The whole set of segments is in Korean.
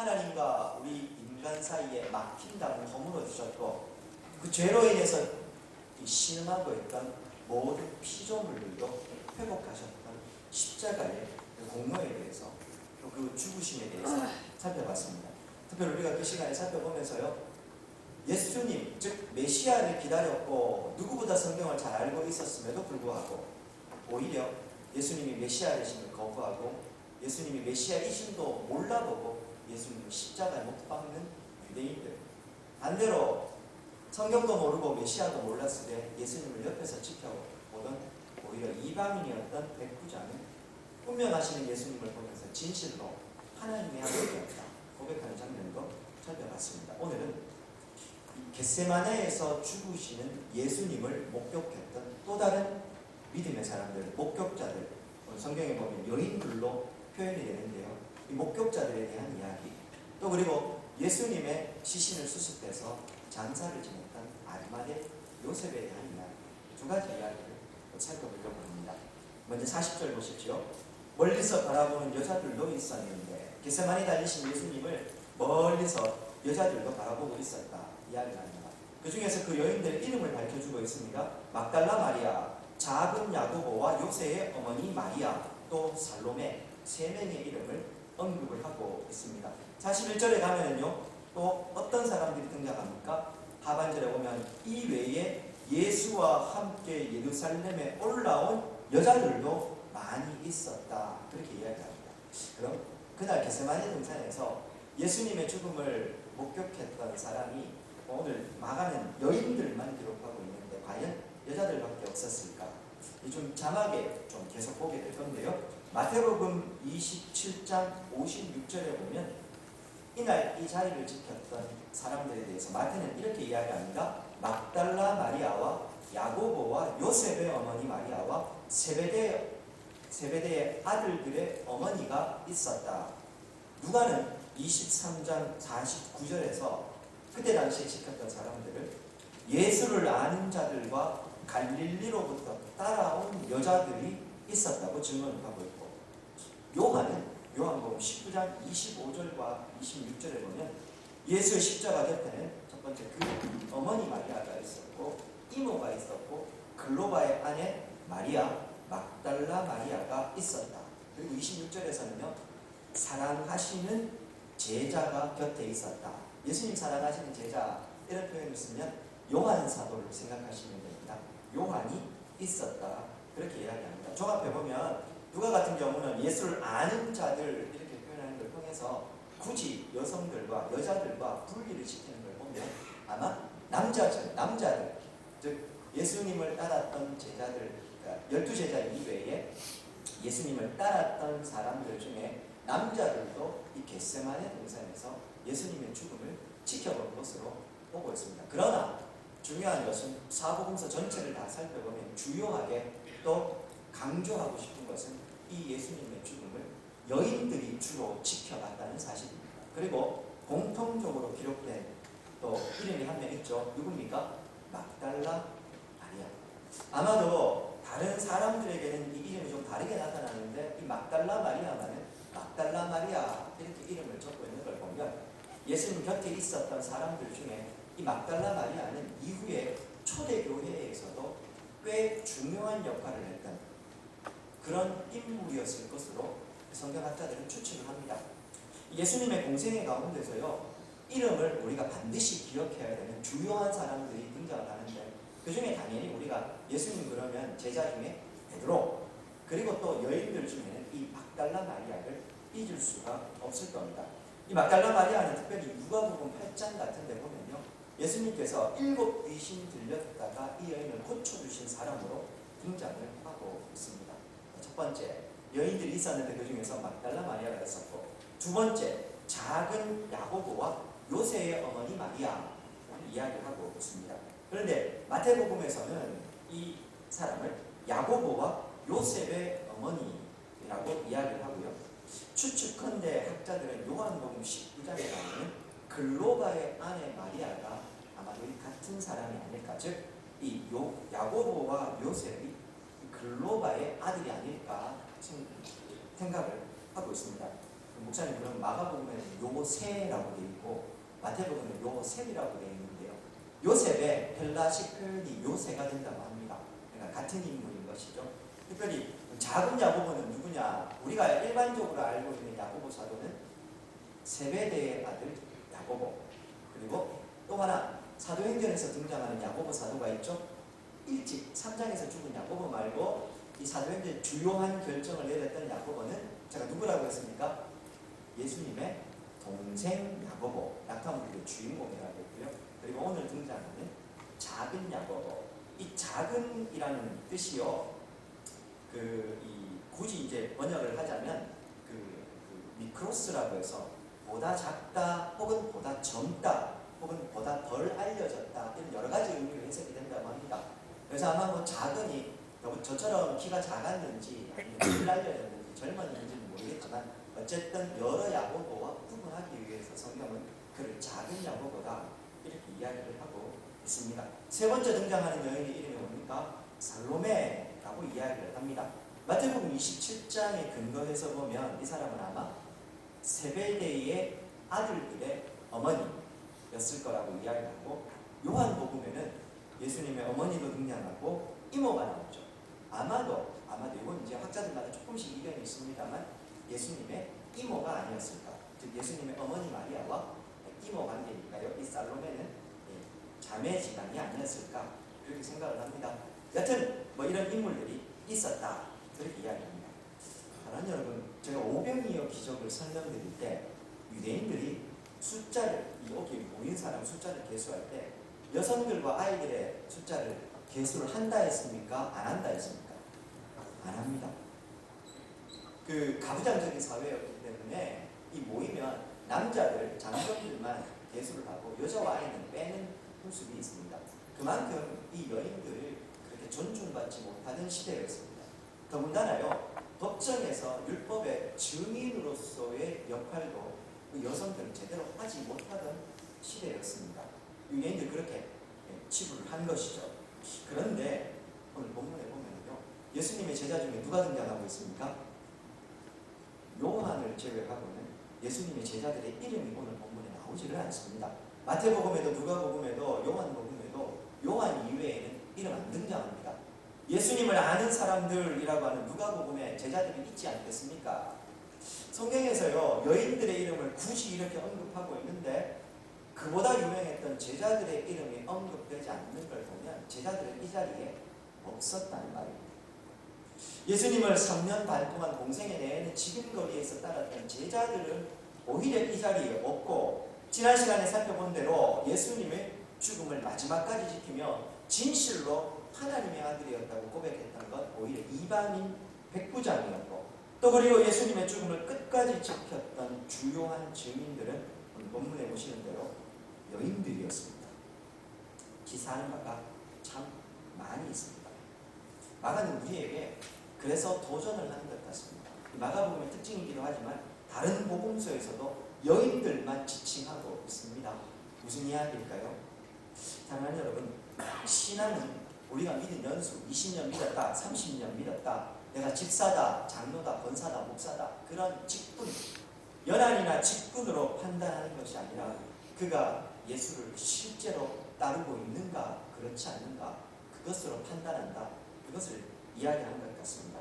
하나님과 우리 인간 사이에 막힌 담을 허물어 주셨고, 그 죄로 인해서 신음하고 있던 모든 피조물들도 회복하셨던 십자가의 공로에 대해서, 또 그 죽으심에 대해서 살펴봤습니다. 특별히 우리가 그 시간에 살펴보면서요, 예수님, 즉 메시아를 기다렸고 누구보다 성경을 잘 알고 있었음에도 불구하고 오히려 예수님이 메시아 되심을 거부하고 예수님이 메시아이심도 몰라보고 예수님을 십자가에 못 박는 유대인들, 반대로 성경도 모르고 메시아도 몰랐을 때 예수님을 옆에서 지켜보던 오히려 이방인이었던 백부장은 운명하시는 예수님을 보면서 진실로 하나님의 아들이었다 고백하는 장면도 살펴봤습니다. 오늘은 겟세마네에서 죽으시는 예수님을 목격했던 또 다른 믿음의 사람들, 목격자들, 성경에 보면 여인들로 표현이 되는데요. 이 목격자들에 대한 이야기, 또 그리고 예수님의 시신을 수습해서 장사를 지냈던 아리마대 요셉에 대한 이야기, 두 가지 이야기를 살펴보려고 합니다. 먼저 40절 보십시오. 멀리서 바라보는 여자들도 있었는데, 겟세마네 달리신 예수님을 멀리서 여자들도 바라보고 있었다 이야기를 합니다. 그 중에서 그 여인들 이름을 밝혀주고 있습니다. 막달라 마리아, 작은 야고보와 요새의 어머니 마리아, 또 살로메, 세 명의 이름을 언급을 하고 있습니다. 41절에 가면은요, 또 어떤 사람들이 등장합니까? 하반절에 보면 이 외에 예수와 함께 예루살렘에 올라온 여자들도 많이 있었다, 그렇게 이야기합니다. 그럼 그날 겟세마네 동산에서 예수님의 죽음을 목격했던 사람이 오늘 마가는 여인들만 기록하고 있는데 과연 여자들밖에 없었을까? 좀 자막에 좀 계속 보게 될 건데요. 마태복음 27장 56절에 보면 이날 이 자리를 지켰던 사람들에 대해서 마태는 이렇게 이야기합니다. 막달라 마리아와 야고보와 요셉의 어머니 마리아와 세베대의 아들들의 어머니가 있었다. 누가는 23장 49절에서 그때 당시에 지켰던 사람들을 예수를 아는 자들과 갈릴리로부터 따라온 여자들이 있었다고 증언을 하고 있고, 요한은 요한복음 19장 25절과 26절에 보면 예수의 십자가 곁에는 첫 번째 그 어머니 마리아가 있었고, 이모가 있었고, 글로바의 아내 마리아, 막달라 마리아가 있었다. 그리고 26절에서는요, 사랑하시는 제자가 곁에 있었다. 예수님 사랑하시는 제자, 이런 표현을 쓰면 요한 사도를 생각하시면 됩니다. 요한이 있었다, 그렇게 이야기합니다. 종합해보면 누가 같은 경우는 예수를 아는 자들 이렇게 표현하는 걸 통해서 굳이 여성들과 여자들과 분리를 시키는 걸 보면 아마 남자들, 즉 예수님을 따랐던 제자들, 그러니까 12제자 이외에 예수님을 따랐던 사람들 중에 남자들도 이 겟세마네 동산에서 예수님의 죽음을 지켜본 것으로 보고 있습니다. 그러나 중요한 것은 사복음서 전체를 다 살펴보면 주요하게 또 강조하고 싶은 것은 이 예수님의 죽음을 여인들이 주로 지켜갔다는 사실입니다. 그리고 공통적으로 기록된 또 이름이 한 명 있죠. 누굽니까? 막달라 마리아. 아마도 다른 사람들에게는 이 이름이 좀 다르게 나타나는데 이 막달라 마리아만은 막달라 마리아 이렇게 이름을 적고 있는 걸 보면 예수님 곁에 있었던 사람들 중에 이 막달라 마리아는 이후에 초대교회에서도 꽤 중요한 역할을 했던 그런 인물이었을 것으로 성경학자들은 추측을 합니다. 예수님의 공생애 가운데서요, 이름을 우리가 반드시 기억해야 되는 주요한 사람들이 등장을 하는데 그 중에 당연히 우리가 예수님 그러면 제자 중에 베드로, 그리고 또 여인들 중에는 이 막달라 마리아를 잊을 수가 없을 겁니다. 이 막달라 마리아는 특별히 누가복음 8장 같은 데 보면요, 예수님께서 7 귀신 들렸다가 이 여인을 고쳐주신 사람으로 등장을 하고 있습니다. 첫 번째, 여인들이 있었는데 그 중에서 막달라 마리아가 있었고, 두 번째, 작은 야고보와 요새의 어머니 마리아를 이야기하고 있습니다. 그런데 마태복음에서는 이 사람을 야고보와 요셉의 어머니라고 이야기를 하고요. 추측컨대 학자들은 요한복음 19장에 나오는 글로바의 아내 마리아가 아마도 같은 사람이 아닐까, 즉 이 야고보와 요셉이 글로바의 아들이 아닐까 생각을 하고 있습니다. 목사님 그럼 마가복음에는 요셉이라고 되어 있고 마태복음에는 요셉이라고 되어 있는데요. 요셉의 헬라식 표현이 요새가 된다고 합니다. 그러니까 같은 인물인 것이죠. 특별히 작은 야고보는 누구냐? 우리가 일반적으로 알고 있는 야고보 사도는 세베대의 아들 야고보, 그리고 또 하나 사도행전에서 등장하는 야고보 사도가 있죠. 일찍 3장에서 죽은 야고보 말고 이 사도행전 주요한 결정을 내렸던 야고보는 제가 누구라고 했습니까? 예수님의 동생 야고보, 약타문의 주인공이라고 했고요. 그리고 오늘 등장하는 작은 야고보, 이 작은이라는 뜻이요. 굳이 이제 번역을 하자면 미크로스라고 해서 보다 작다, 혹은 보다 젊다, 혹은 보다 덜 알려졌다, 이런 여러 가지 의미로 해석이 된다고 합니다. 그래서 아마 뭐 작은이 저처럼 키가 작았는지 아니면 덜 알려졌는지 젊었는지는 모르겠지만 어쨌든 여러 야고보와 구분하기 위해서 성경은 그를 작은 야고보다 이렇게 이야기를 하고 있습니다. 세 번째 등장하는 여인의 이름이 뭡니까? 살로메라고 이야기를 합니다. 마태복음 27장에 근거해서 보면 이 사람은 아마 세베대의 아들들의 어머니였을 거라고 이야기하고, 요한복음에는 예수님의 어머니도 등장하고 이모가 나오죠. 아마도 이건 이제 학자들마다 조금씩 의견이 있습니다만 예수님의 이모가 아니었을까, 즉 예수님의 어머니 마리아와 이모 관계니까요. 이 살로메는 자매지간이 아니었을까, 그렇게 생각을 합니다. 여튼 뭐 이런 인물들이 있었다, 그렇게 이야기합니다. 사랑하는 여러분, 제가 오병이어 기적을 설명드릴 때 유대인들이 숫자를, 여기 모인 사람 숫자를 계수할 때 여성들과 아이들의 숫자를 계수를 한다 했습니까? 안 한다 했습니까? 안 합니다. 가부장적인 사회였기 때문에 이 모이면 남자들, 장정들만 계수를 하고 여자와 아이는 빼는 풍습이 있습니다. 그만큼 이 여인들을 그렇게 존중받지 못하는 시대였습니다. 더군다나요, 법정에서 율법의 증인으로서의 역할도 여성들은 제대로 하지 못하던 시대였습니다. 유대인들 그렇게 치부를 한 것이죠. 그런데 오늘 본문에 보면요, 예수님의 제자 중에 누가 등장하고 있습니까? 요한을 제외하고는 예수님의 제자들의 이름이 오늘 본문에 나오지를 않습니다. 마태복음에도 누가복음에도 요한복음에도 요한 이외에는 이름 안 등장합니다. 예수님을 아는 사람들이라고 하는 누가복음에 제자들이 있지 않겠습니까? 성경에서요, 여인들의 이름을 굳이 이렇게 언급하고 있는데 그보다 유명했던 제자들의 이름이 언급되지 않는 걸 보면 제자들은 이 자리에 없었다는 말입니다. 예수님을 3년 반 동안 공생에 내는 지근거리에서 따랐던 제자들은 오히려 이 자리에 없고, 지난 시간에 살펴본 대로 예수님의 죽음을 마지막까지 지키며 진실로 하나님의 아들이었다고 고백했던 것 오히려 이방인 백부장이었고, 또 그리고 예수님의 죽음을 끝까지 지켰던 주요한 증인들은 오늘 본문에 보시는 대로 여인들이었습니다. 기사하는 바가 참 많이 있습니다. 마가는 우리에게 그래서 도전을 하는 것 같습니다. 마가복음의 특징이기도 하지만 다른 복음서에서도 여인들만 지칭하고 있습니다. 무슨 이야기일까요? 사랑하는 여러분, 신앙은 우리가 믿은 연수 20년 믿었다, 30년 믿었다, 내가 집사다, 장로다, 권사다, 목사다, 그런 직분, 연한이나 직분으로 판단하는 것이 아니라 그가 예수를 실제로 따르고 있는가, 그렇지 않는가, 그것으로 판단한다, 그것을 이야기하는 것 같습니다.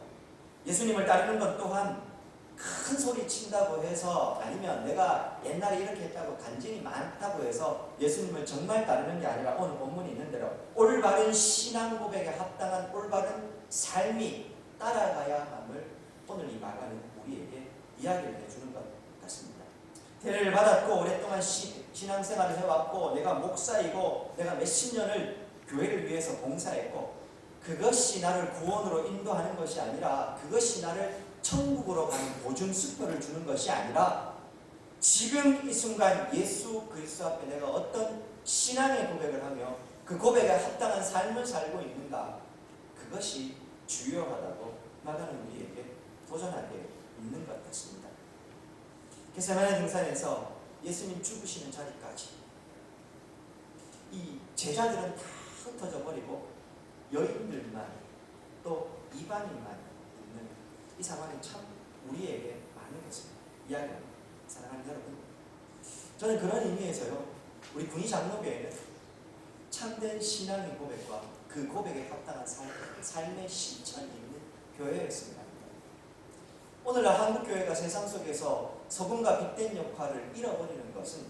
예수님을 따르는 것 또한 큰 소리 친다고 해서, 아니면 내가 옛날에 이렇게 했다고 간증이 많다고 해서 예수님을 정말 따르는 게 아니라 오늘 본문이 있는 대로 올바른 신앙 고백에 합당한 올바른 삶이 따라가야 함을 오늘 이 마가는 우리에게 이야기를 해주는 것 같습니다. 세례를 받았고 오랫동안 신앙생활을 해왔고, 내가 목사이고 내가 몇십 년을 교회를 위해서 봉사했고, 그것이 나를 구원으로 인도하는 것이 아니라, 그것이 나를 천국으로 가는 보증수표를 주는 것이 아니라, 지금 이 순간 예수 그리스도 앞에 내가 어떤 신앙의 고백을 하며 그 고백에 합당한 삶을 살고 있는가, 그것이 중요하다고 마가는 우리에게 도전하게 있는 것 같습니다. 겟세마네 등산에서 예수님 죽으시는 자리까지 이 제자들은 다 흩어져 버리고 여인들만, 또 이방인만 있는 이 상황이 참 우리에게 많은 것입니다. 이야기합니다. 사랑하는 여러분, 저는 그런 의미에서요, 우리 군위 장로교회는 참된 신앙의 고백과 그 고백에 합당한 삶의 실천이 있는 교회였습니다. 오늘날 한국교회가 세상 속에서 소금과 빛된 역할을 잃어버리는 것은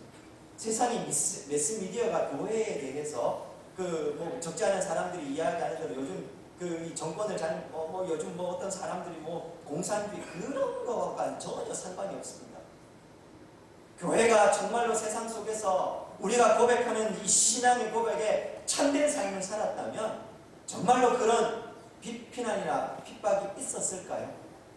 세상의 매스미디어가 교회에 대해서 뭐 적지 않은 사람들이 이야기하는 대로 요즘 이 정권을 요즘 어떤 사람들이 공산주의 그런 것과 전혀 상관이 없습니다. 교회가 정말로 세상 속에서 우리가 고백하는 이 신앙의 고백에 참된 삶을 살았다면 정말로 그런 비난이나 핍박이 있었을까요?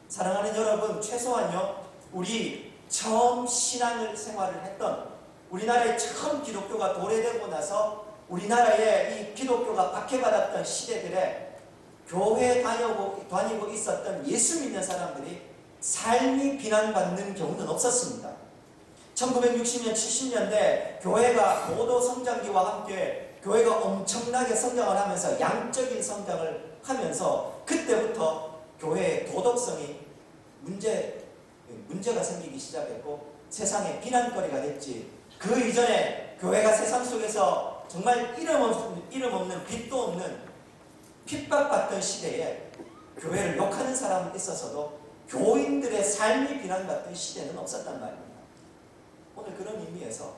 사랑하는 여러분, 최소한요, 우리 처음 신앙을 생활을 했던 우리나라에 처음 기독교가 도래되고 나서 우리나라에 이 기독교가 박해받았던 시대들에 교회 다니고 있었던 예수 믿는 사람들이 삶이 비난받는 경우는 없었습니다. 1960년, 70년대 교회가 고도 성장기와 함께 교회가 엄청나게 성장을 하면서 양적인 성장을 하면서 그때부터 교회의 도덕성이 문제가 생기기 시작했고 세상의 비난거리가 됐지. 그 이전에 교회가 세상 속에서 정말 이름 없는 빛도 없는 핍박받던 시대에 교회를 욕하는 사람은 있었어도 교인들의 삶이 비난받던 시대는 없었단 말입니다. 오늘 그런 의미에서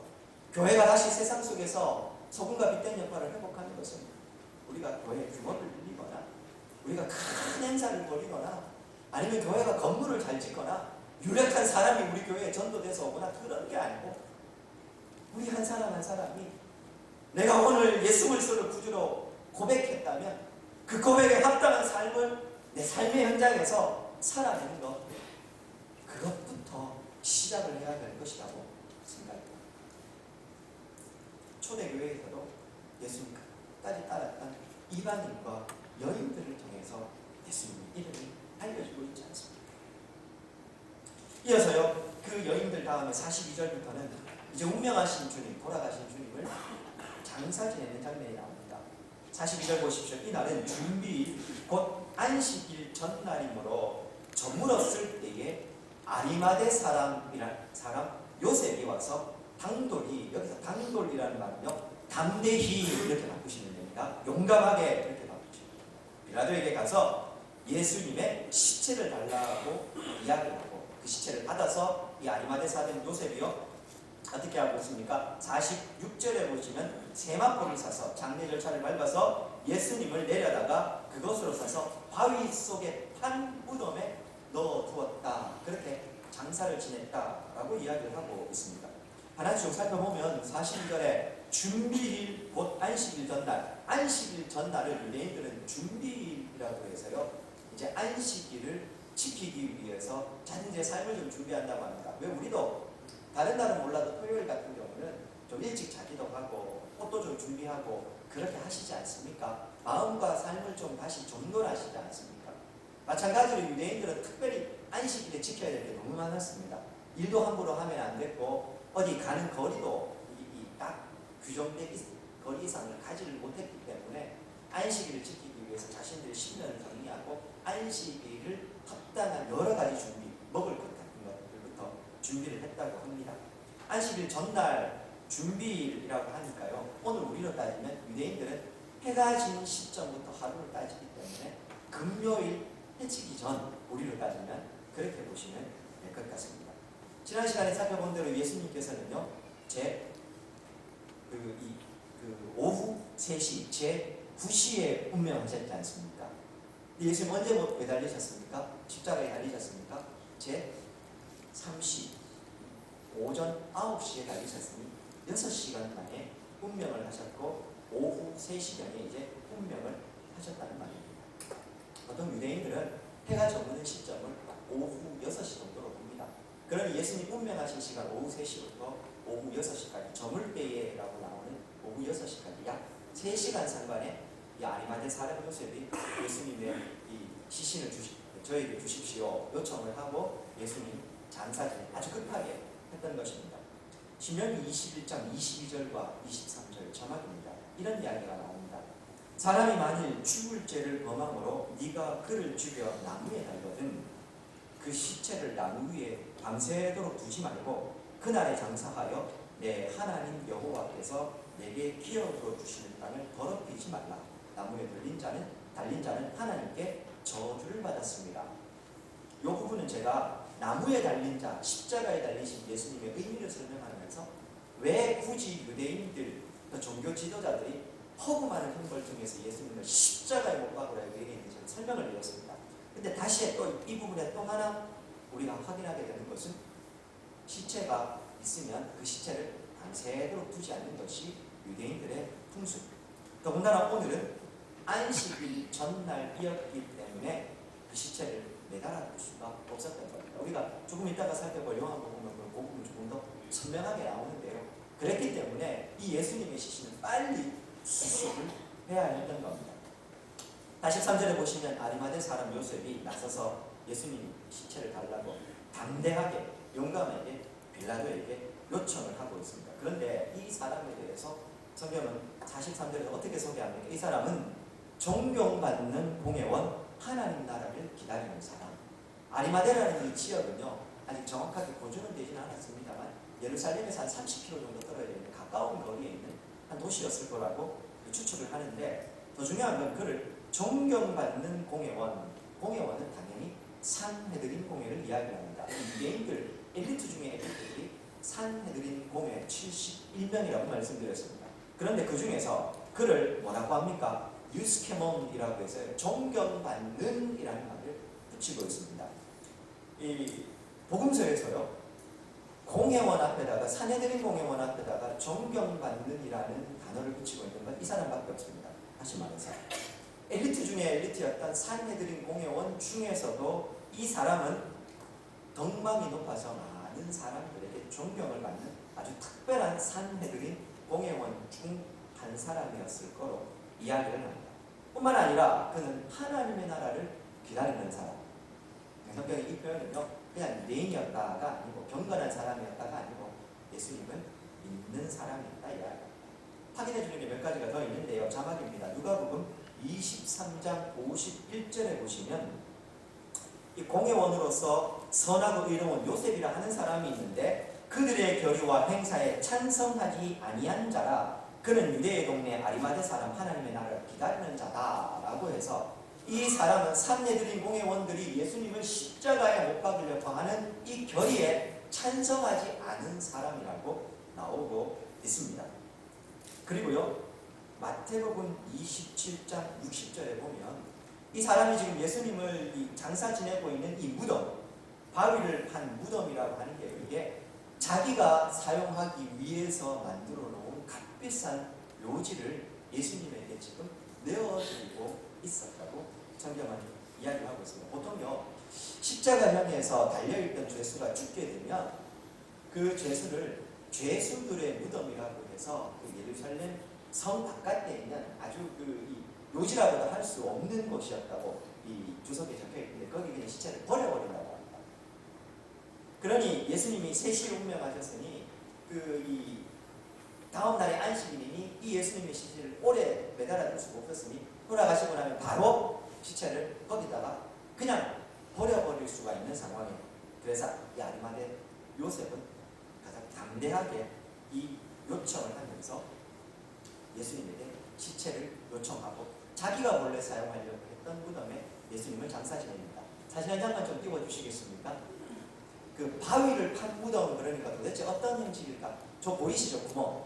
교회가 다시 세상 속에서 소금과 빛된 역할을 회복하는 것은 우리가 교회의 규모를 늘리거나 우리가 큰 행사를 벌이거나 아니면 교회가 건물을 잘 짓거나 유력한 사람이 우리 교회에 전도돼서 오거나 그런 게 아니고 우리 한 사람 한 사람이 내가 오늘 예수 그리스도를 구주로 고백했다면 그 고백에 합당한 삶을 내 삶의 현장에서 살아내는 것, 그것부터 시작을 해야 될 것이라고 생각합니다. 초대교회에서도 예수님 끝까지 따랐던 이방인과 여인들을 통해서 예수님의 이름이 알려지고 있지 않습니까? 이어서요, 그 여인들 다음에 42절부터는 이제 운명하신 주님, 돌아가신 주님을 장사 지내는 장면이 나옵니다. 42절 보십시오. 이날은 준비일 곧 안식일 전날이므로 저물었을 때에 아리마대 사람 요셉이 와서 당돌이, 여기서 당돌이라는 말은요, 담대히 이렇게 바꾸시면 됩니다. 용감하게 이렇게 바꾸시면 됩니다. 빌라도에게 가서 예수님의 시체를 달라고 이야기하고 그 시체를 받아서 이 아리마대 사람 요셉이요, 어떻게 하고 있습니까? 46절에 보시면 세마포를 사서 장례 절차를 밟아서 예수님을 내려다가 그것으로 사서 바위 속에 판 무덤에 넣어두었다. 그렇게 장사를 지냈다라고 이야기를 하고 있습니다. 하나씩 좀 살펴보면 42절에 준비일 곧 안식일 전날, 안식일 전날을 유대인들은 준비일이라고 해서요, 이제 안식일을 지키기 위해서 자신의 삶을 좀 준비한다고 합니다. 왜 우리도 다른 날은 몰라도 토요일 같은 경우는 좀 일찍 자기도 하고 옷도 좀 준비하고 그렇게 하시지 않습니까? 마음과 삶을 좀 다시 정돈하시지 않습니까? 마찬가지로 유대인들은 특별히 안식일에 지켜야 될 게 너무 많았습니다. 일도 함부로 하면 안 됐고 어디 가는 거리도 딱 규정된 거리 이상을 가지를 못했기 때문에 안식일을 지키기 위해서 자신들의 신념을 정리하고 안식일을 합당한 여러 가지 준비, 먹을 것 같은 것들부터 준비를 했다고 합니다. 안식일 전날 준비일이라고 하니까요, 오늘 우리로 따지면 유대인들은 해가 진 시점부터 하루를 따지기 때문에 금요일 해지기 전 우리로 따지면 그렇게 보시면 될 것 같습니다. 지난 시간에 살펴본 대로 예수님께서는요, 오후 3시, 제 9시에 운명하셨지 않습니까? 예수님 언제 매달리셨습니까? 십자가에 달리셨습니까? 제 3시, 오전 9시에 달리셨으니 6시간 만에 운명을 하셨고 오후 3시경에 이제 운명을 하셨다는 말입니다. 보통 유대인들은 해가 저무는 시점을 오후 6시 정도로 봅니다. 그러니 예수님 운명하신 시간 오후 3시부터 오후 6시까지 저물 때에라고 나오는 오후 6시까지 약 3시간 상관에 이 아리마대 사람 요셉이 예수님의 이 시신을 저에게 주십시오 요청을 하고 예수님 장사진을 아주 급하게 했던 것입니다. 신명기 21장 22절과 23절 자막입니다. 이런 이야기가 나옵니다. 사람이 만일 죽을 죄를 범함으로 네가 그를 죽여 나무에 달거든 그 시체를 나무 위에 밤새도록 두지 말고 그날에 장사하여 내 하나님 여호와께서 내게 기업으로 주시는 땅을 더럽히지 말라. 나무에 달린 자는 하나님께 저주를 받았습니다. 이 부분은 제가 나무에 달린 자, 십자가에 달리신 예수님의 의미를 설명하면서 왜 굳이 유대인들, 종교 지도자들이 허구많은 형벌 중에서 예수님을 십자가에 못 박으라고 얘기했는지 설명을 드렸습니다. 근데 다시 또 이 부분에 또 하나 우리가 확인하게 되는 것은 시체가 있으면 그 시체를 밤새도록 두지 않는 것이 유대인들의 풍습. 더군다나 오늘은 안식일 전날이었기 때문에 그 시체를 매달아 둘 수가 없었던 겁니다. 우리가 조금 이따가 살펴볼 요한복음 보면 그 부분이 조금 더 선명하게 나오는데요. 그랬기 때문에 이 예수님의 시신은 빨리 수습을 해야 했던 겁니다. 43절에 보시면 아리마대 사람 요셉이 나서서 예수님 시체를 달라고 담대하게 용감하게 빌라도에게 요청을 하고 있습니다. 그런데 이 사람에 대해서 성경은 43절에 어떻게 소개합니까? 이 사람은 존경받는 공회원, 하나님 나라를 기다리는 사람. 아리마대라는 이 지역은요, 아직 정확하게 고증은 되지는 않았습니다만 예루살렘에서 한 30km 정도 떨어져 있는 가까운 거리에 있는 한 도시였을 거라고 추측을 하는데, 더 중요한 건 그를 존경받는 공회원, 공회원은 당연히 산헤드린 공회를 이야기합니다. 유대인들 엘리트 중에 엘리트들이 산헤드린 공회 71명이라고 말씀드렸습니다. 그런데 그 중에서 그를 뭐라고 합니까? 유스케몬이라고 해서 존경받는 이라는 말을 붙이고 있습니다. 이 복음서에서요, 공회원 앞에다가, 산헤드린 공회원 앞에다가 존경받는 이라는 단어를 붙이고 있는 건 이 사람밖에 없습니다. 다시 말해서 엘리트 중에 엘리트였던 산헤드린 공회원 중에서도 이 사람은 덕망이 높아서 많은 사람들에게 존경을 받는 아주 특별한 산헤드린 공회원 중 한 사람이었을 거로 이야기를 합니다. 뿐만 아니라 그는 하나님의 나라를 기다리는 사람. 성경의 이 표현은요, 그냥 유대인이었다가 아니고 경건한 사람이었다가 아니고 예수님은 믿는 사람이었다 이야기합니다. 확인해 주는 게 몇 가지가 더 있는데요. 자막입니다. 누가복음 23장 51절에 보시면 이 공회원으로서 선하고 의로운 요셉이라 하는 사람이 있는데 그들의 결의와 행사에 찬성하지 아니한 자라. 그는 유대의 동네 아리마대 사람, 하나님의 나라를 기다리는 자다라고 해서 이 사람은 산헤드린 공회원들이 예수님을 십자가에 못 박으려고 하는 이 결의에 찬성하지 않은 사람이라고 나오고 있습니다. 그리고요, 마태복음 27장 60절에 보면 이 사람이 지금 예수님을 장사 지내고 있는 이 무덤, 바위를 판 무덤이라고 하는 게 이게 자기가 사용하기 위해서 만들어 놓은 값비싼 묘지를 예수님에게 지금 내어주고 있었다고 성경은 이야기하고 있습니다. 보통요, 십자가형에서 달려있던 죄수가 죽게 되면 그 죄수를 죄수들의 무덤이라고 해서 그 예루살렘 성 바깥에 있는 아주 이 묘지라고도 할 수 없는 곳이었다고 이 주석에 적혀 있는데 거기 그냥 시체를 버려버린다고 합니다. 그러니 예수님이 세시 운명하셨으니 이 다음 날에 안식일이니 이 예수님의 시체를 오래 매달아둘 수가 없었으니 돌아가시고 나면 바로 시체를 거기다가 그냥 버려버릴 수가 있는 상황이에요. 그래서 이 아리마대 요셉은 가장 담대하게 이 요청을 하면서 예수님에게 시체를 요청하고 자기가 원래 사용하려고 했던 무덤에 예수님을 장사 지냅니다. 사진 한 장만 좀 띄워주시겠습니까? 그 바위를 판 무덤은 그러니까 도대체 어떤 형식일까? 저 보이시죠? 구멍.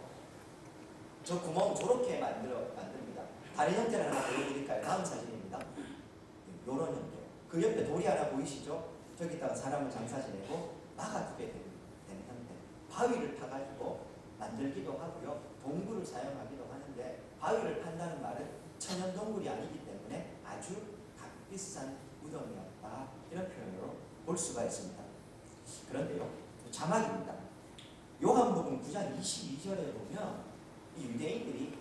저 구멍 저렇게 만듭니다. 다른 형태를 하나 보여드릴까요? 다음 사진입니다. 이런 형태. 그 옆에 돌이 하나 보이시죠? 저기다가 사람을 장사 지내고 막아두게 되는 형태. 바위를 파가지고 만들기도 하고요. 동굴을 사용하기도 하는데 바위를 판다는 말은 천연 동굴이 아니기 때문에 아주 값비싼 무덤이었다. 이런 표현으로 볼 수가 있습니다. 그런데요, 자막입니다. 요한복음 9장 22절에 보면 이 유대인들이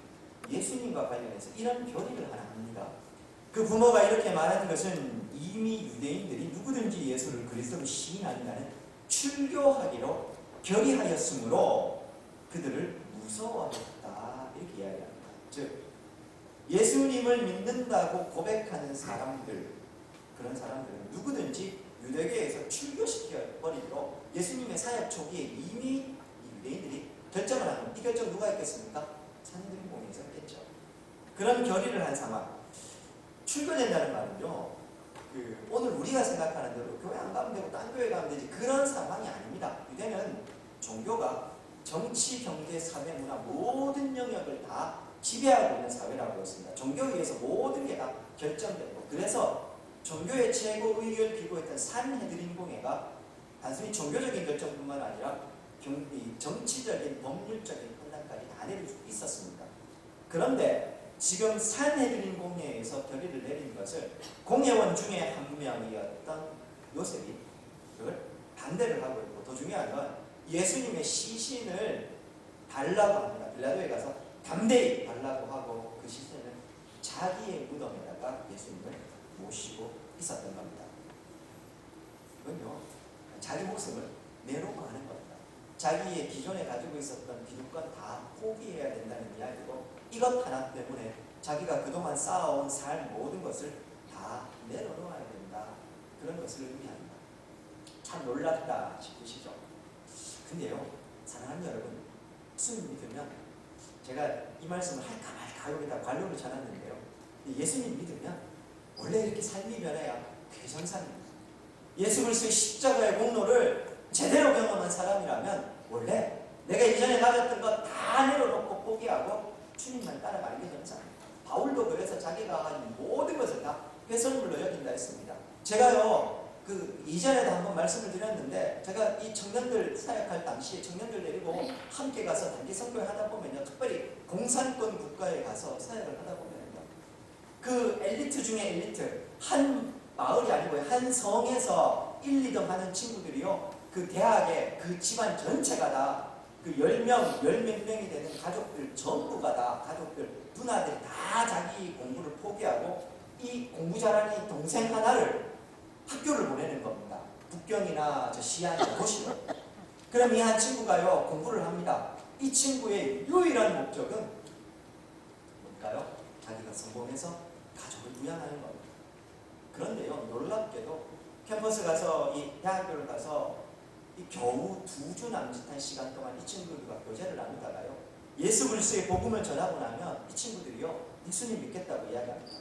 예수님과 관련해서 이런 결의를 하나 합니다. 그 부모가 이렇게 말하는 것은 이미 유대인들이 누구든지 예수를 그리스도로 시인한다는 출교하기로 결의하였으므로 그들을 무서워했다. 이렇게 이야기합니다. 즉 예수님을 믿는다고 고백하는 사람들, 그런 사람들은 누구든지 유대교에서 출교시켜버리도록 예수님의 사역 초기에 이미 유대인들이 결정을 하는, 이 결정 누가 했겠습니까? 산헤드린 공회에서 했겠죠. 그런 결의를 한 상황. 출교된다는 말은요, 오늘 우리가 생각하는 대로 교회 안 가면 되고 딴 교회 가면 되지, 그런 상황이 아닙니다. 유대는 종교가 정치, 경제, 사회, 문화 모든 영역을 다 지배하고 있는 사회라고 했습니다. 종교에 의해서 모든 게 다 결정되고, 그래서 종교의 최고 의결 기구였던 산헤드린 공회가 단순히 종교적인 결정뿐만 아니라 정치적인, 법률적인 판단까지 다 내릴 수 있었습니다. 그런데 지금 산헤드린 공회에서 결의를 내린 것을 공회원 중에 한 명이었던 요셉이 그걸 반대를 하고 있고, 더 중요한 건 예수님의 시신을 달라고 합니다. 빌라도에 가서 담대히 달라고 하고 그 시신을 자기의 무덤에다가 예수님을 모시고 있었던 겁니다. 이건요, 자기 목숨을 내놓고 하는 겁니다. 자기의 기존에 가지고 있었던 기득권 다 포기해야 된다는 이야기고, 이것 하나 때문에 자기가 그동안 쌓아온 삶 모든 것을 다 내려놓아야 된다, 그런 것을 의미합니다. 참 놀랍다 싶으시죠? 근데요, 사랑하는 여러분, 예수님 믿으면, 제가 이 말씀을 할까 말까 여기다 관료를 전했는데요, 예수님 믿으면 원래 이렇게 삶이 변해야 그게 정상입니다. 예수 그리스도의 십자가의 공로를 제대로 경험한 사람이라면 원래 내가 이전에 가졌던 거 다 내려놓고 포기하고 주님만 따라가는 게 정상입니다. 바울도 그래서 자기가 가진 모든 것을 다 훼손물로 여긴다 했습니다. 제가요, 이전에도 한번 말씀을 드렸는데, 제가 이 청년들 사역할 당시에 청년들 데리고 함께 가서 단기 선교를 하다 보면요, 특별히 공산권 국가에 가서 사역을 하다 보면요, 그 엘리트 중에 엘리트, 한 마을이 아니고 한 성에서 1, 2등 하는 친구들이요, 그 대학에 그 집안 전체가 다 그 10명, 10몇 명이 되는 가족들 전부가 다, 가족들, 누나들이 다 자기 공부를 포기하고 이 공부 잘하는 동생 하나를 학교를 보내는 겁니다. 북경이나 시안 도시로. 그럼 이 한 친구가요, 공부를 합니다. 이 친구의 유일한 목적은 뭘까요? 자기가 성공해서 가족을 부양하는 겁니다. 그런데요, 놀랍게도 캠퍼스 가서, 이 대학교를 가서 겨우 2주 남짓한 시간 동안 이 친구들과 교제를 나누다가요, 예수 그리스도의 복음을 전하고 나면 이 친구들이요, 예수님 믿겠다고 이야기합니다.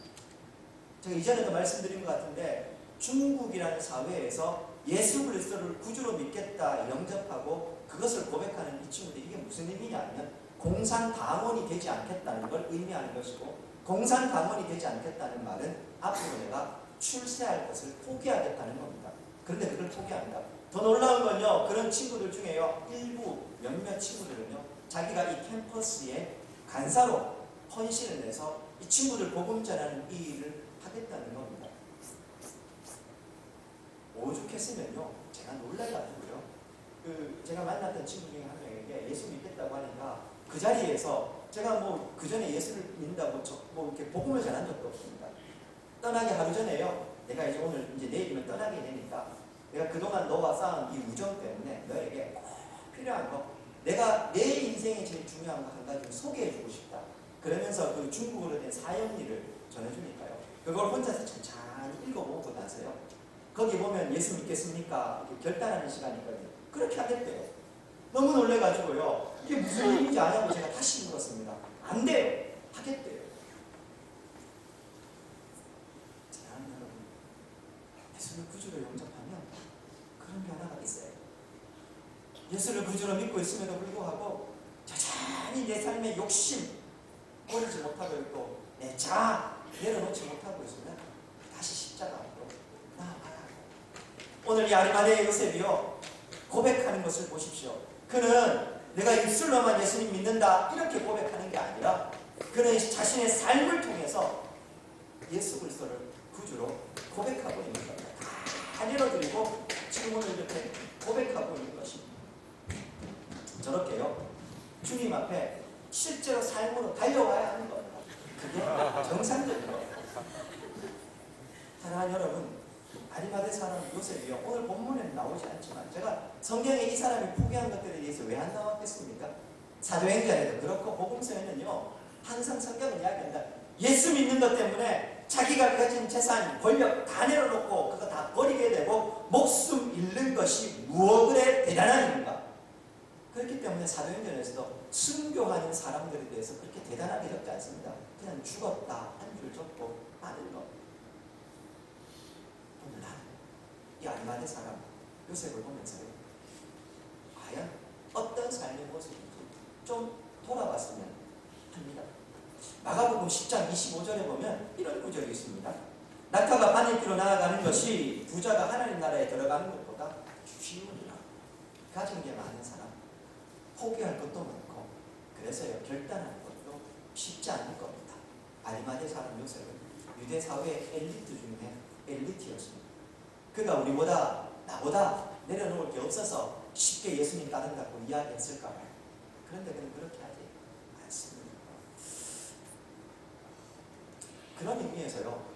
제가 이전에도 말씀드린 것 같은데, 중국이라는 사회에서 예수 그리스도를 구주로 믿겠다 영접하고 그것을 고백하는 이 친구들이, 이게 무슨 의미냐면 공산당원이 되지 않겠다는 걸 의미하는 것이고, 공산당원이 되지 않겠다는 말은 앞으로 내가 출세할 것을 포기하겠다는 겁니다. 그런데 그걸 포기합니다. 더 놀라운 건요, 그런 친구들 중에요, 일부 몇몇 친구들은요, 자기가 이 캠퍼스에 간사로 헌신을 내서 이 친구들 복음 전하는 이 일을 하겠다는 겁니다. 오죽했으면요, 제가 놀라가지고요, 제가 만났던 친구 중에 한 명에게 예수 믿겠다고 하니까 그 자리에서, 제가 뭐 그 전에 예수를 믿는다고 이렇게 복음을 전한 적도 없습니다. 떠나기 하루 전에요, 내가 이제 오늘 내일이면 떠나게 되니까 내가 그동안 너와 쌓은 이 우정 때문에 너에게 꼭 필요한 거, 내가 내 인생에 제일 중요한 거 한 가지를 소개해주고 싶다. 그러면서 그 중국어로 된 사형리를 전해주니까요, 그걸 혼자서 천천히 읽어보고 나서요, 거기 보면 예수 믿겠습니까? 이렇게 결단하는 시간이 있거든요. 그렇게 하겠대요. 너무 놀래가지고요, 이게 무슨 일인지 아냐고 제가 다시 물었습니다. 안 돼요. 하겠대요. 사랑하는 여러분, 예수를 구주로 영접하면 그런 변화가 있어요. 예수를 구주로 믿고 있음에도 불구하고 여전히 내 삶의 욕심 버리지 못하고 있고, 내 자아 내려놓지 못하고 있으면 다시 십자가 앞으로 나아가야 합니다. 오늘 이 아리마대의 요셉이요, 고백하는 것을 보십시오. 그는 내가 입술로만 예수님 믿는다 이렇게 고백하는 게 아니라, 그는 자신의 삶을 통해서 예수 그리스도를 구주로 고백하고 있는 겁니다. 다 내려드리고 지금 오늘 이렇게 고백하고 있는 것입니다. 저렇게요, 주님 앞에 실제로 삶으로 달려와야 하는 겁니다. 그게 정상적인 겁니다. 사랑하는 여러분, 아리마대 사람 요셉이요, 오늘 본문에는 나오지 않지만 제가 성경에 이 사람이 포기한 것들에 대해서 왜 안 나왔겠습니까? 사도행전에도 그렇고 복음서에는요, 항상 성경은 이야기합니다. 예수 믿는 것 때문에 자기가 가진 재산, 권력 다 내려놓고 그거 다 버리게 되고 목숨 잃는 것이 무엇 그래 대단한 일인가? 그렇기 때문에 사도행전에서도 순교하는 사람들에 대해서 그렇게 대단하게 적지 않습니다. 그냥 죽었다 한 줄 적고 하는 것. 오늘 이 아리마대 사람 요셉을 보면서요, 과연 어떤 삶의 모습인지 좀 돌아봤으면 합니다. 마가복음 10장 25절에 보면 이런 구절이 있습니다. 낙타가 바늘길로 나아가는 것이 부자가 하나님 나라에 들어가는 것보다 쉬우니라. 가진 게 많은 사람, 포기할 것도 많고 그래서요 결단하는 것도 쉽지 않을 겁니다. 아리마대 사람 요셉은 유대 사회의 엘리트 중에 엘리트였습니다. 그가 우리보다 나보다 내려놓을 게 없어서 쉽게 예수님 따른다고 이야기했을까 봐요. 그런데 그는 그렇게 하지 않습니다. 그런 의미에서요,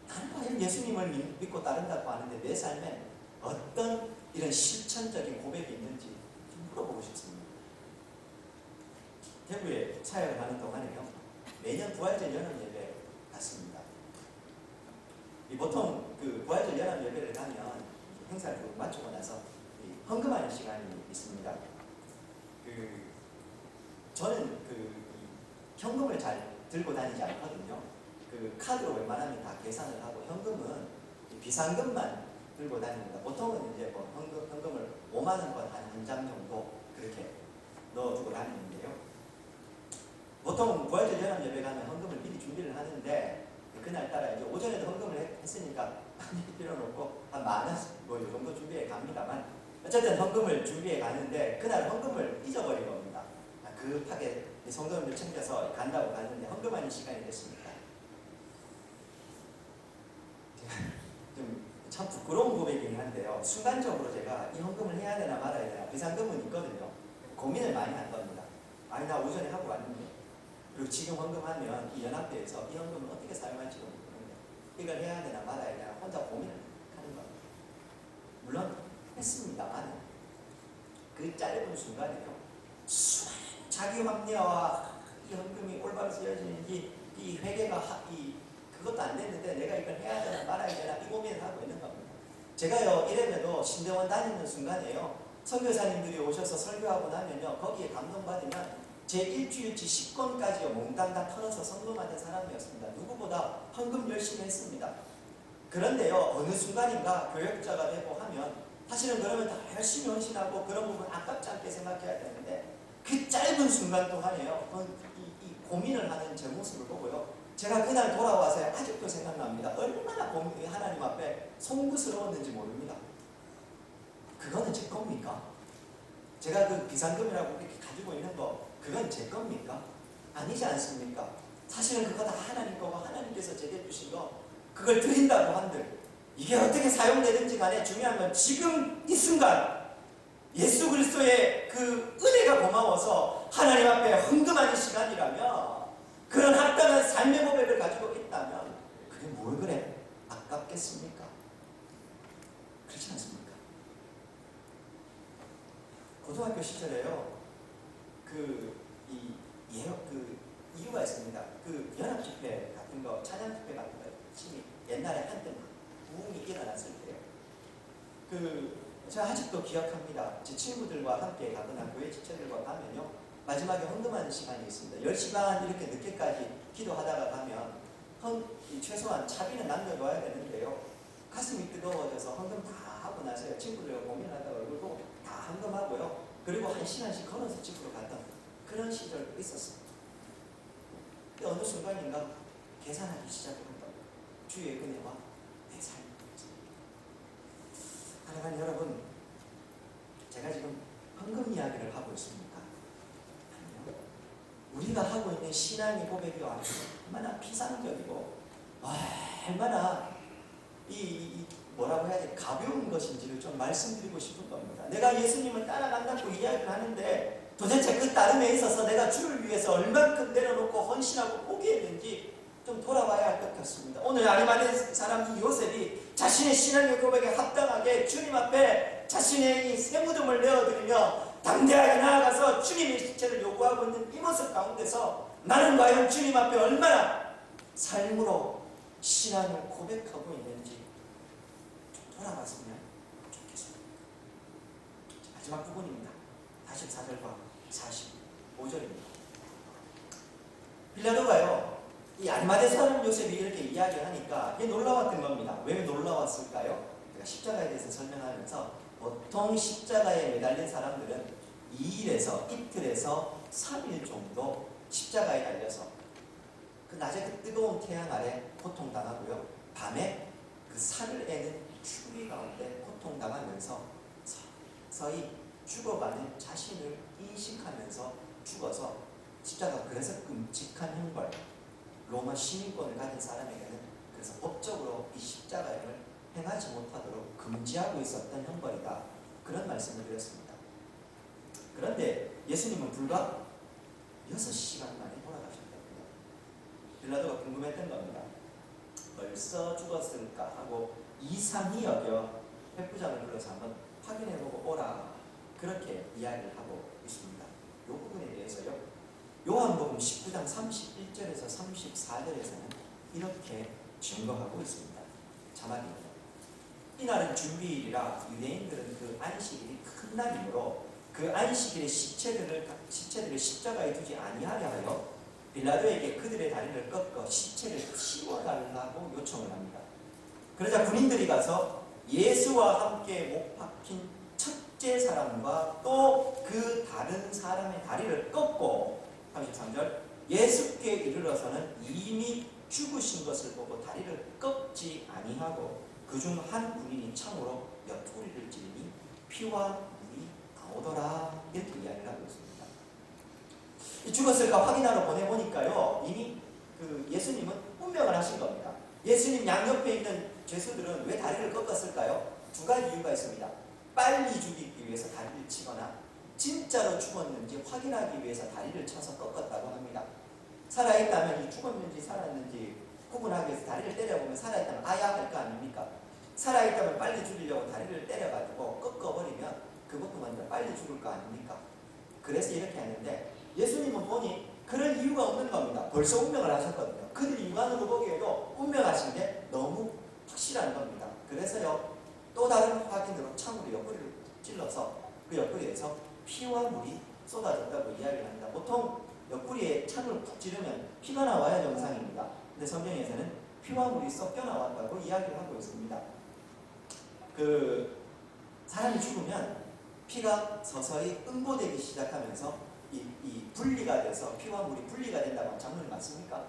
나는 과연 예수님을 믿고 따른다고 하는데 내 삶에 어떤 이런 실천적인 고백이 있는지 좀 물어보고 싶습니다. 대구에 사역을 하는 동안에요, 매년 부활절 연합예배 갔습니다. 보통 그 부활절 연합예배를 가면 행사를 마치고 나서 헌금하는 시간이 있습니다. 저는 현금을 잘 들고 다니지 않거든요. 카드로 웬만하면 다 계산을 하고 현금은 비상금만 들고 다닙니다. 보통은 이제 뭐 현금을 5만 원권 한 장 정도 그렇게 넣어두고 다니는데요. 보통 부활절 연합 예배 가면 헌금을 미리 준비를 하는데 그날따라 이제 오전에도 헌금을 했으니까 많이 필요는 없고 한 10,000원 뭐 이 정도 준비해 갑니다만 어쨌든 헌금을 준비해 가는데 그날 헌금을 잊어버린 겁니다. 급하게 성도님들 챙겨서 간다고 갔는데 헌금하는 시간이 됐습니다. 좀 참 부끄러운 고백이긴 한데요. 순간적으로 제가 이 헌금을 해야 되나 말아야 되나, 비상금은 있거든요. 고민을 많이 한 겁니다. 아니 나 오전에 하고 왔는데, 그리고 지금 헌금하면 이 연합회에서 이 헌금을 어떻게 사용할지도 모르는데 이걸 해야 되나 말아야 되나 혼자 고민을 하는 겁니다. 물론 했습니다만 그 짧은 순간에요, 수많은 자기 합리화와 이 헌금이 올바로 쓰여지는지 이 회계가 그것도 안 됐는데 내가 이걸 해야 되나 말아야 되나 이 고민을 하고 있는 겁니다. 제가요 이래봬도 신대원 다니는 순간에요, 선교사님들이 오셔서 설교하고 나면요 거기에 감동받으면 제 일주일치 10권까지요 몽땅 다 털어서 헌금하는 사람이었습니다. 누구보다 헌금 열심히 했습니다. 그런데요 어느 순간인가 교역자가 되고 하면 사실은 그러면 다 열심히 헌신하고 그런 부분 아깝지 않게 생각해야 되는데 그 짧은 순간 동안에요 이 고민을 하는 제 모습을 보고요, 제가 그날 돌아와서 아직도 생각납니다. 얼마나 하나님 앞에 송구스러웠는지 모릅니다. 그거는 제 겁니까? 제가 그 비상금이라고 이렇게 가지고 있는 거 그건 제 겁니까? 아니지 않습니까? 사실은 그거 다 하나님 거고 하나님께서 제게 주신 거 그걸 드린다고 한들 이게 어떻게 사용되든지 간에 중요한 건 지금 이 순간 예수 그리스도의 그 은혜가 고마워서 하나님 앞에 헌금하는 시간이라면, 그런 합당한 삶의 고백을 가지고 있다면 그게 뭘 그래 아깝겠습니까? 그렇지 않습니까? 고등학교 시절에요 이유가 있습니다. 연합 집회 같은 거, 찬양 집회 같은 거 옛날에 한때 부흥이 일어났을 때요, 제가 아직도 기억합니다. 제 친구들과 함께 가거나 교회 지체들과 가면요 마지막에 헌금하는 시간이 있습니다. 10시 반 이렇게 늦게까지 기도하다가 가면 최소한 차비는 남겨둬야 되는데요, 가슴이 뜨거워져서 헌금 다 하고 나서요 친구들과 고민하다가 얼굴 보고 다 헌금하고요, 그리고 1시간씩 걸어서 집으로 갔던 그런 시절도 있었습니다. 근데 어느 순간인가 계산하기 시작합니다. 주의 은혜와 내 삶. 사랑하는 여러분, 제가 지금 헌금 이야기를 하고 있습니까? 아니요. 우리가 하고 있는 신앙의 고백이 얼마나 피상적이고 얼마나 뭐라고 해야 돼, 가벼운 것인지를 좀 말씀드리고 싶은 겁니다. 내가 예수님을 따라간다고 이야기를 하는데 도대체 그 따름에 있어서 내가 주를 위해서 얼만큼 내려놓고 헌신하고 포기했는지 좀 돌아봐야 할 것 같습니다. 오늘 아리마대 사람 이 요셉이 자신의 신앙의 고백에 합당하게 주님 앞에 자신의 이 세무금을 내어드리며 담대하게 나아가서 주님의 시체를 요구하고 있는 이 모습 가운데서 나는 과연 주님 앞에 얼마나 삶으로 신앙을 고백하고 있는지 돌아봤으면 좋겠습니다. 마지막 부분입니다. 44절과 45절입니다. 빌라도가요, 이 아리마대 사람 요셉이 이렇게 이야기를 하니까 이게 놀라웠던 겁니다. 왜 놀라웠을까요? 제가 십자가에 대해서 설명하면서 보통 십자가에 매달린 사람들은 2일에서 이틀에서 3일 정도 십자가에 달려서 그 낮에 그 뜨거운 태양 아래 고통당하고요, 밤에 그 살을 애는 추위 가운데 고통당하면서 서서히 죽어가는 자신을 인식하면서 죽어서 십자가, 그래서 끔찍한 형벌, 로마 시민권을 가진 사람에게는 그래서 법적으로 이 십자가를 행하지 못하도록 금지하고 있었던 형벌이다, 그런 말씀을 드렸습니다. 그런데 예수님은 불과 6시간 만에 돌아가셨다고요. 빌라도가 궁금했던 겁니다. 벌써 죽었을까 하고 이상히 여겨 백부장을 불러서 한번 확인해보고 오라, 그렇게 이야기를 하고 있습니다. 이 부분에 대해서요, 요한복음 19장 31절에서 34절에서는 이렇게 증거하고 있습니다. 자막입니다. 이날은 준비일이라 유대인들은 그 안식일이 큰 날이므로 그 안식일에 시체들을 십자가에 두지 아니하려 하여 빌라도에게 그들의 다리를 꺾어 시체를 치워달라고 요청을 합니다. 그러자 군인들이 가서 예수와 함께 못 박힌 첫째 사람과 또 그 다른 사람의 다리를 꺾고, 33절, 예수께 이르러서는 이미 죽으신 것을 보고 다리를 꺾지 아니하고 그중 한 군인이 창으로 옆구리를 찌르니 피와 물이 나오더라, 이렇게 이야기를 하고 있습니다. 죽었을까 확인하러 보내보니까요, 이미 예수님은 운명을 하신 겁니다. 예수님 양옆에 있는 죄수들은 왜 다리를 꺾었을까요? 두 가지 이유가 있습니다. 빨리 죽이기 위해서 다리를 치거나 진짜로 죽었는지 확인하기 위해서 다리를 쳐서 꺾었다고 합니다. 살아있다면 이 죽었는지 살았는지 구분하기 위해서 다리를 때려보면 살아있다면 아야 할 거 아닙니까? 살아있다면 빨리 죽이려고 다리를 때려가지고 꺾어버리면 그것도 먼저 빨리 죽을 거 아닙니까? 그래서 이렇게 했는데 예수님은 보니 그럴 이유가 없는 겁니다. 벌써 운명을 하셨거든요. 그들이 육안으로 보기에도 운명하신 게 너무 확실한 겁니다. 그래서요, 또 다른 확인으로 창으로 옆구리를 찔러서 그 옆구리에서 피와 물이 쏟아졌다고 이야기를 합니다. 보통 옆구리에 창을 푹 찌르면 피가 나와야 정상입니다. 근데 성경에서는 피와 물이 섞여 나왔다고 이야기를 하고 있습니다. 사람이 죽으면 피가 서서히 응고되기 시작하면서 이 분리가 돼서 피와 물이 분리가 된다고 하는 장면이 맞습니까?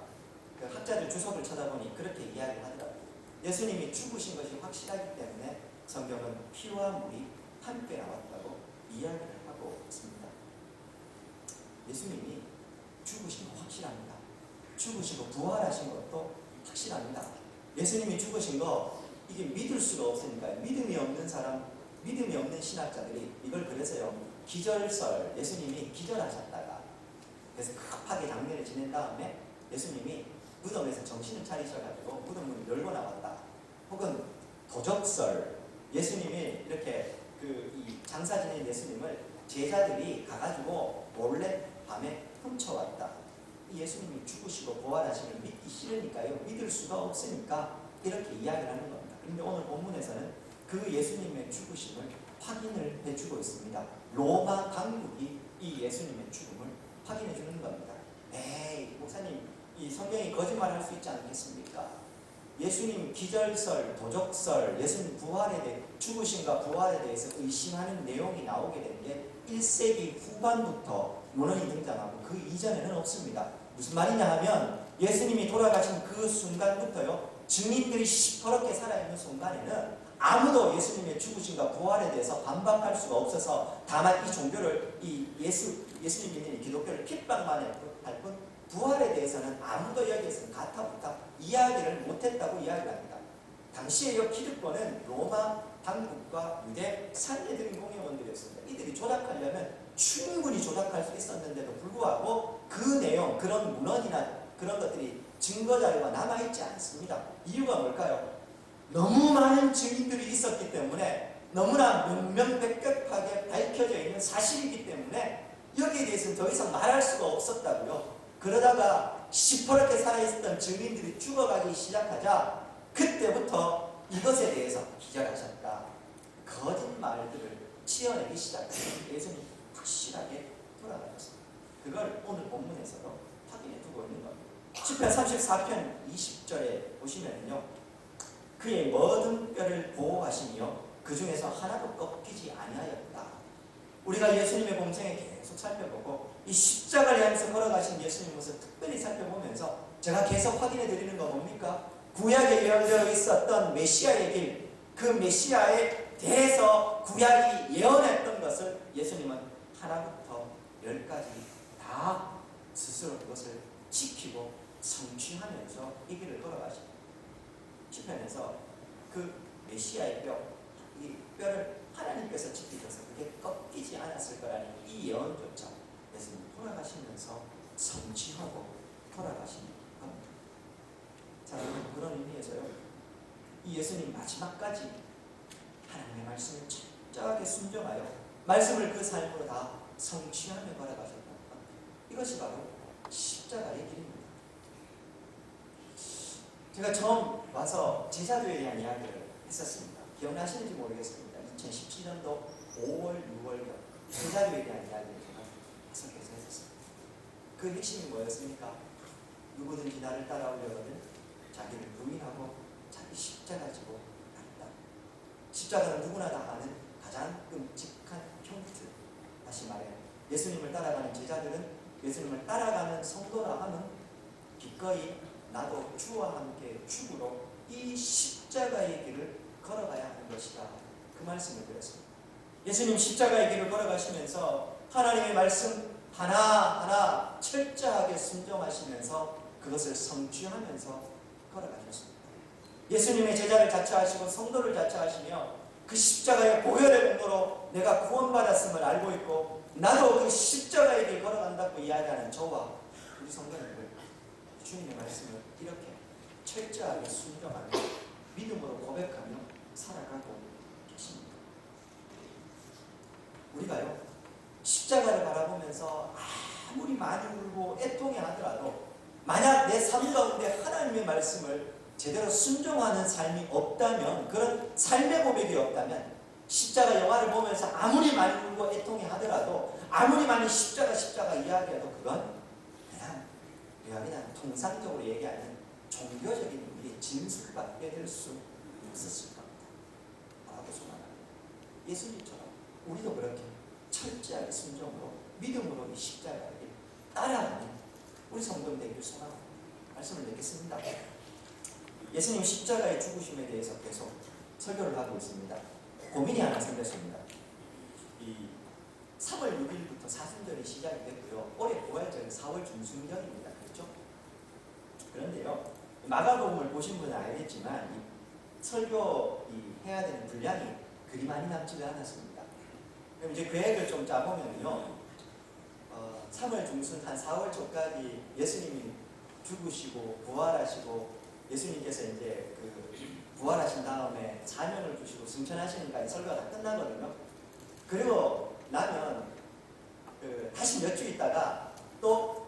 그 학자들 주석을 찾아보니 그렇게 이야기를 하더라고요. 예수님이 죽으신 것이 확실하기 때문에 성경은 피와 물이 함께 나왔다고 이야기를 하고 있습니다. 예수님이 죽으신 거 확실합니다. 죽으시고 부활하신 것도 확실합니다. 예수님이 죽으신 거 이게 믿을 수가 없으니까요. 믿음이 없는 사람, 믿음이 없는 신학자들이 이걸 그래서요, 기절설, 예수님이 기절하셨다가 그래서 급하게 장례를 지낸 다음에 예수님이 무덤에서 정신을 차리셔가지고 무덤 문을 열고 나왔다, 혹은 도적설, 예수님이 이렇게 이 장사 지낸 예수님을 제자들이 가가지고 몰래 밤에 훔쳐왔다, 예수님이 죽으시고 부활하심을 믿기 싫으니까요, 믿을 수가 없으니까 이렇게 이야기를 하는 겁니다. 그런데 오늘 본문에서는 그 예수님의 죽으심을 확인을 해주고 있습니다. 로마 당국이 이 예수님의 죽음을 확인해 주는 겁니다. 에이, 목사님, 이 성경이 거짓말할 수 있지 않겠습니까? 예수님 기절설, 도적설, 예수님 부활에 대해, 죽으심과 부활에 대해서 의심하는 내용이 나오게 된 게 1세기 후반부터 문헌이 등장하고 그 이전에는 없습니다. 무슨 말이냐 하면 예수님이 돌아가신 그 순간부터요, 증인들이 시퍼렇게 살아있는 순간에는 아무도 예수님의 죽으심과 부활에 대해서 반박할 수가 없어서 다만 이 종교를, 예수님 믿는 이 기독교를 핍박만 할 뿐 부활에 대해서는 아무도 여기에서는 가타부타 이야기를 못했다고 이야기를 합니다. 당시에 기득권은 로마 당국과 유대 산헤드린 공회원들이었습니다. 이들이 조작하려면 충분히 조작할 수 있었는데도 불구하고 그 내용, 그런 문헌이나 그런 것들이 증거자료가 남아있지 않습니다. 이유가 뭘까요? 너무 많은 증인들이 있었기 때문에, 너무나 명명백백하게 밝혀져 있는 사실이기 때문에 여기에 대해서는 더 이상 말할 수가 없었다고요. 그러다가 시퍼렇게 살아있었던 증인들이 죽어가기 시작하자 그때부터 이것에 대해서 기절하셨다. 거짓말들을 치어내기 시작해서 예수님이 확실하게 돌아가셨습니다. 그걸 오늘 본문에서도 확인해 두고 있는 겁니다. 시편 34편 20절에 보시면요, 그의 모든 뼈를 보호하시며 그 중에서 하나도 꺾이지 아니하였다. 우리가 예수님의 공생에 계속 살펴보고 이 십자가를 향해서 걸어가신 예수님의 모습을 특별히 살펴보면서 제가 계속 확인해 드리는 건 뭡니까? 구약에 예언되어 있었던 메시아의 길, 그 메시아에 대해서 구약이 예언했던 것을 예수님은 하나부터 열까지 다 스스로 그것을 지키고 성취하면서 이 길을 걸어가십니다. 시편에서 그 메시아의 뼈, 이 뼈를 하나님께서 지키셔서 그게 꺾이지 않았을 거라는 이 예언조차 예수님 돌아가시면서 성취하고 돌아가시는 겁니다. 자, 여러분, 그런 의미에서요, 이 예수님 마지막까지 하나님의 말씀을 철저하게 순종하여 말씀을 그 삶으로 다 성취하며 걸어가셨다. 이것이 바로 십자가의 길입니다. 제가 처음 와서 제자도에 대한 이야기를 했었습니다. 기억나시는지 모르겠습니다. 2017년도 5월, 6월경 제자도에 대한 이야기를 제가 계속해서 했었습니다. 그 핵심이 뭐였습니까? 누구든지 나를 따라오려거든 자기를 부인하고 자기 십자가 지고 간다. 십자가는 누구나 다 아는 가장 끔찍한 형트. 다시 말해 예수님을 따라가는 제자들은 예수님을 따라가는 성도라 하면 기꺼이 나도 주와 함께 죽으러 이 십자가의 길을 걸어가야 하는 것이다. 그 말씀을 드렸습니다. 예수님 십자가의 길을 걸어가시면서 하나님의 말씀 하나하나 철저하게 순종하시면서 그것을 성취하면서 걸어가셨습니다. 예수님의 제자를 자처하시고 성도를 자처하시며 그 십자가의 보혈의 공로로 내가 구원받았음을 알고 있고 나도 그 십자가의 길 걸어간다고 이야기하는 저와 우리 성도님들 주님의 말씀을 이렇게 철저하게 순종하며 믿음으로 고백하며 살아가고 계십니다. 우리가요, 십자가를 바라보면서 아무리 많이 울고 애통해 하더라도 만약 내 삶 가운데 하나님의 말씀을 제대로 순종하는 삶이 없다면, 그런 삶의 고백이 없다면, 십자가 영화를 보면서 아무리 많이 울고 애통해 하더라도 아무리 많이 십자가 이야기해도 그건 그냥 통상적으로 얘기하는 종교적인 우리의 진술밖에 될 수 없었을 겁니다. 라고 소망합니다. 예수님처럼 우리도 그렇게 철저하게 순종으로 믿음으로 이 십자가를 따라가는 우리 성도님 되기를 소망합니다. 말씀을 맺겠습니다. 예수님 십자가의 죽으심에 대해서 계속 설교를 하고 있습니다. 고민이 하나 생겼습니다. 이 3월 6일부터 사순절이 시작이 됐고요. 올해 부활절은 4월 중순경입니다. 그렇죠? 그런데요, 마가복음을 보신 분은 알겠지만 이 설교 해야 되는 분량이 그리 많이 남지가 않았습니다. 그럼 이제 계획을 좀 짜보면요, 3월 중순 한 4월 초까지 예수님이 죽으시고 부활하시고 예수님께서 이제 그 부활하신 다음에 사명을 주시고 승천하시니까 설교가 다 끝나거든요. 그리고 나면 다시 몇 주 있다가 또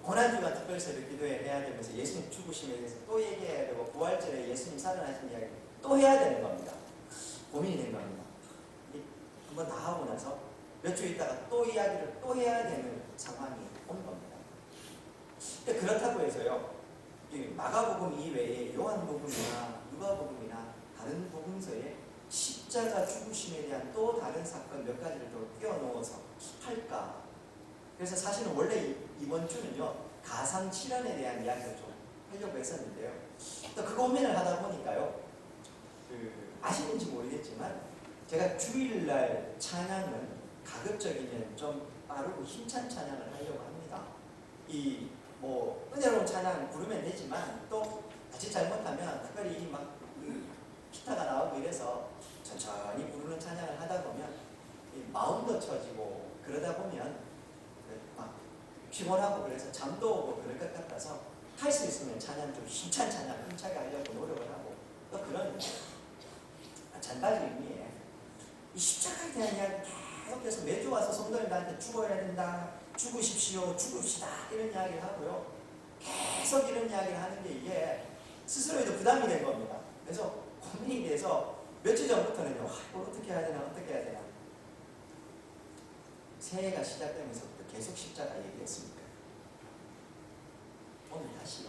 고난주간 특별새벽 기도회 해야 되면서 예수님 죽으심에 대해서 또 얘기해야 되고 부활절에 예수님 살아나신 이야기 또 해야 되는 겁니다. 고민이 된 겁니다. 한번 다 하고 나서 몇 주 있다가 또 이야기를 또 해야 되는 상황이 온 겁니다. 근데 그렇다고 해서요, 마가복음 이외에 요한복음이나 누가복음이나 다른 복음서에 십자가 죽으심에 대한 또 다른 사건 몇 가지를 또 끼워넣어서 할까? 그래서 사실은 원래 이번 주는요, 가상칠언에 대한 이야기를 좀 하려고 했었는데요, 또 그 고민을 하다 보니까요, 아시는지 모르겠지만 제가 주일날 찬양은 가급적이면 좀 빠르고 힘찬 찬양을 하려고 합니다. 은혜로운 찬양 부르면 되지만 또 같이 잘못하면 특별히 막 기타가 나오고 이래서 천천히 부르는 찬양을 하다 보면 마음도 처지고 그러다 보면 막 피곤하고 그래서 잠도 오고 그럴 것 같아서 할 수 있으면 찬양 좀 힘찬 찬양 힘차게 하려고 노력을 하고 또 그런 마찬가지 의미에 이 십자가에 대한 이야기 계속해서 매주 와서 성도님들한테 죽어야 된다, 죽으십시오, 죽읍시다 이런 이야기를 하고요. 계속 이런 이야기를 하는 게 이게 스스로에도 부담이 된 겁니다. 그래서 고민이 돼서 며칠 전부터는요, 이걸 어떻게 해야 되나 어떻게 해야 되나. 새해가 시작되면서부터 계속 십자가 얘기했습니다. 오늘 다시요,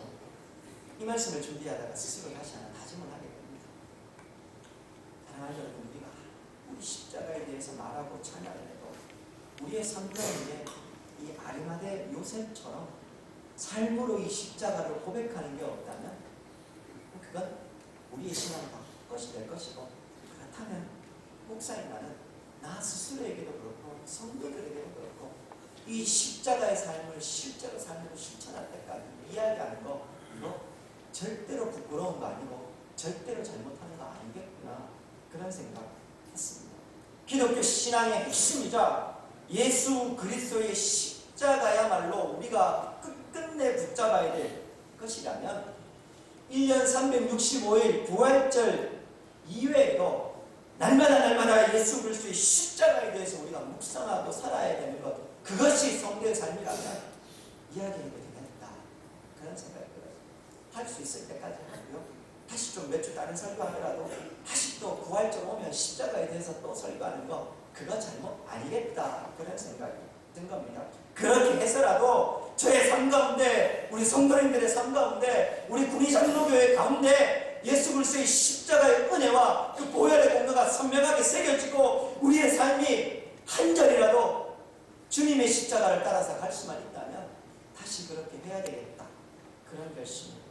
이 말씀을 준비하다가 스스로 다시 하나 다짐을 하게 됩니다. 사랑하는 여러분, 우리가 우리 십자가에 대해서 말하고 찬양을 해도 우리의 삶 가운데 이 아리마대 요셉처럼 삶으로 이 십자가를 고백하는 게 없다면 그건 우리의 신앙과 것이 될 것이고, 그렇다면 목사님 나는 나 스스로에게도 그렇고 성도들에게도 그렇고 이 십자가의 삶을 실제로 삶으로 실천할 때까지 이야기하는 거, 이거 절대로 부끄러운 거 아니고 절대로 잘못하는 거 아니겠구나, 그런 생각했습니다. 기독교 신앙의 핵심이자 예수 그리스도의 십자가야말로 우리가 끝끝내 붙잡아야 될 것이라면 1년 365일 부활절 이외에도 날마다 예수 그리스도의 십자가에 대해서 우리가 묵상하고 살아야 되는 것, 그것이 성도의 삶이라면 이야기해도 되겠다, 그런 생각이 들어요. 할 수 있을 때까지 하고요. 다시 좀 몇 주 다른 설교하더라도 다시 또 부활절 오면 십자가에 대해서 또 설교하는 거, 그거 잘못 아니겠다, 그런 생각이 든 겁니다. 그렇게 해서라도 저의 삶 가운데, 우리 성도님들의 삶 가운데, 우리 군의장로교회 가운데 예수 그리스도의 십자가의 은혜와 그 보혈의 공로가 선명하게 새겨지고 우리의 삶이 한 절이라도 주님의 십자가를 따라서 갈 수만 있다면 다시 그렇게 해야 되겠다, 그런 결심을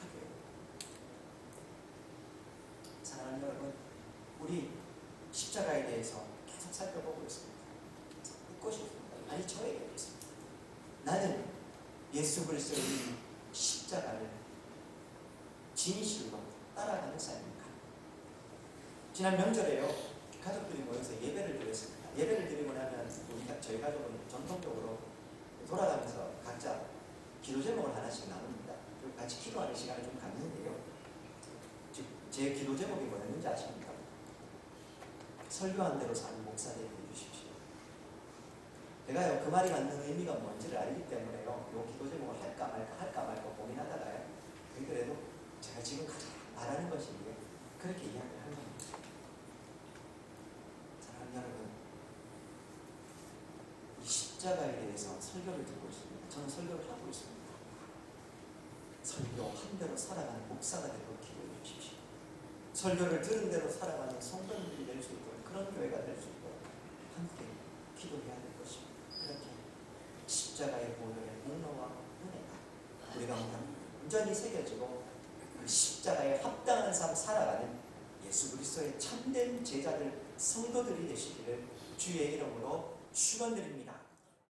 하게 됩니다. 사랑하는 여러분, 우리 십자가에 대해서 계속 살펴보고 있습니다. 묻고 싶습니다. 아니, 저에게 있습니다. 나는 예수 그리스도의 십자가를 진실로 따라가는 삶입니까? 지난 명절에요, 가족들이 모여서 예배를 드렸습니다. 예배를 드리고 나면 저희 가족은 전통적으로 돌아가면서 각자 기도 제목을 하나씩 나눕니다. 그리고 같이 기도하는 시간을 좀 갖는데요, 제 기도 제목이 뭐였는지 아십니까? 설교한 대로 사는 목사 되게 해주십시오. 제가요, 그 말이 갖는 의미가 뭔지를 알기 때문에요, 이 기도 제목을 할까 말까 고민하다가요, 그래도 제가 지금 가장 바라는 것이 그렇게 이야기를 하는 겁니다. 사랑하는 여러분, 이 십자가에 대해서 설교를 듣고 있습니다. 저는 설교를 하고 있습니다. 설교 한 대로 살아가는 목사가 되도록 기도해 주십시오. 설교를 들은 대로 살아가는 성도님들이 될 수 있도록, 그런 교회가 될 수 있도록 함께 기도해야 될 것입니다. 그렇게 십자가의 보혈의 공로와 은혜가 우리 가운데 온전히 새겨지고 그 십자가에 합당한 삶 살아가는 예수 그리스도의 참된 제자들, 성도들이 되시기를 주의 이름으로 축원드립니다.